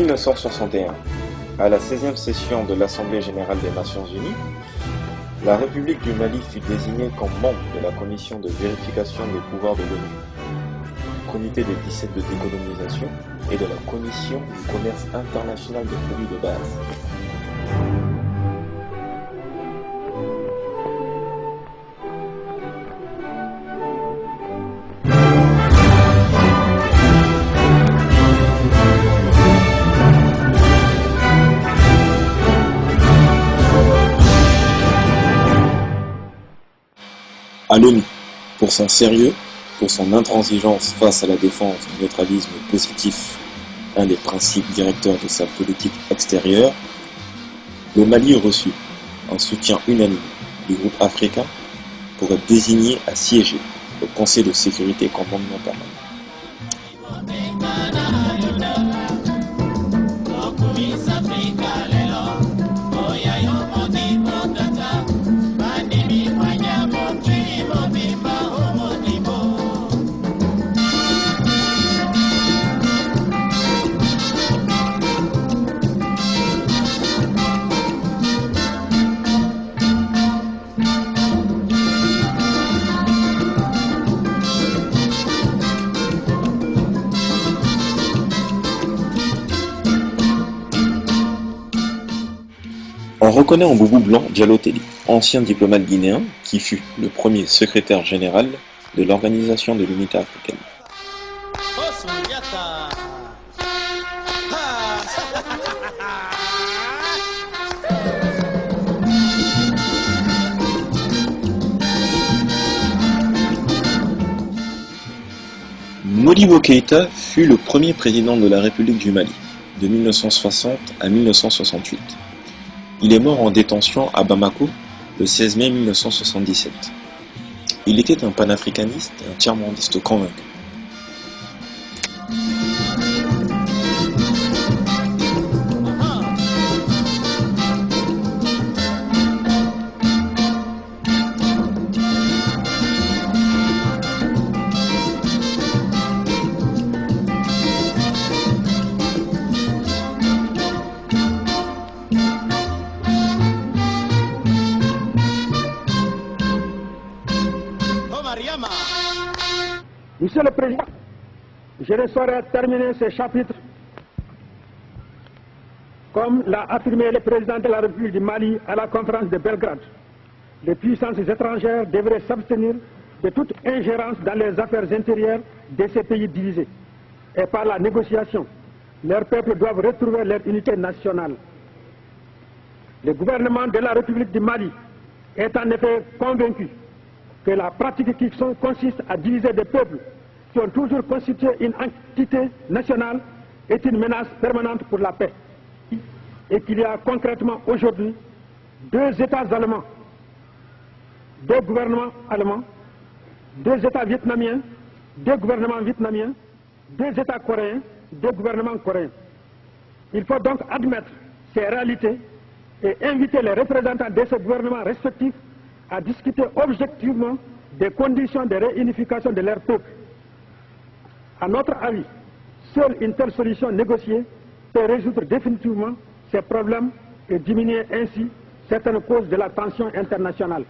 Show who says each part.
Speaker 1: 1961, à la 16e session de l'Assemblée générale des Nations unies, la République du Mali fut désignée comme membre de la commission de vérification des pouvoirs de l'ONU, comité des 17 de décolonisation et de la commission du commerce international des produits de base. À l'ONU, pour son sérieux, pour son intransigeance face à la défense du neutralisme positif, un des principes directeurs de sa politique extérieure, le Mali reçut un soutien unanime du groupe africain pour être désigné à siéger au Conseil de sécurité commandement permanent. On reconnaît en Boubou Blanc Diallo Telli, ancien diplomate guinéen qui fut le premier secrétaire général de l'Organisation de l'Unité africaine. Modibo Keïta fut le premier président de la République du Mali, de 1960 à 1968. Il est mort en détention à Bamako le 16 mai 1977. Il était un panafricaniste et un tiers-mondiste convaincu.
Speaker 2: Monsieur le Président, je ne saurais terminer ce chapitre comme l'a affirmé le président de la République du Mali à la conférence de Belgrade. Les puissances étrangères devraient s'abstenir de toute ingérence dans les affaires intérieures de ces pays divisés. Et par la négociation, leurs peuples doivent retrouver leur unité nationale. Le gouvernement de la République du Mali est en effet convaincu que la pratique qui consiste à diviser des peuples qui ont toujours constitué une entité nationale est une menace permanente pour la paix. Et qu'il y a concrètement aujourd'hui deux États allemands, deux gouvernements allemands, deux États vietnamiens, deux gouvernements vietnamiens, deux États coréens, deux gouvernements coréens. Il faut donc admettre ces réalités et inviter les représentants de ces gouvernements respectifs à discuter objectivement des conditions de réunification de leur peuple. À notre avis, seule une telle solution négociée peut résoudre définitivement ces problèmes et diminuer ainsi certaines causes de la tension internationale.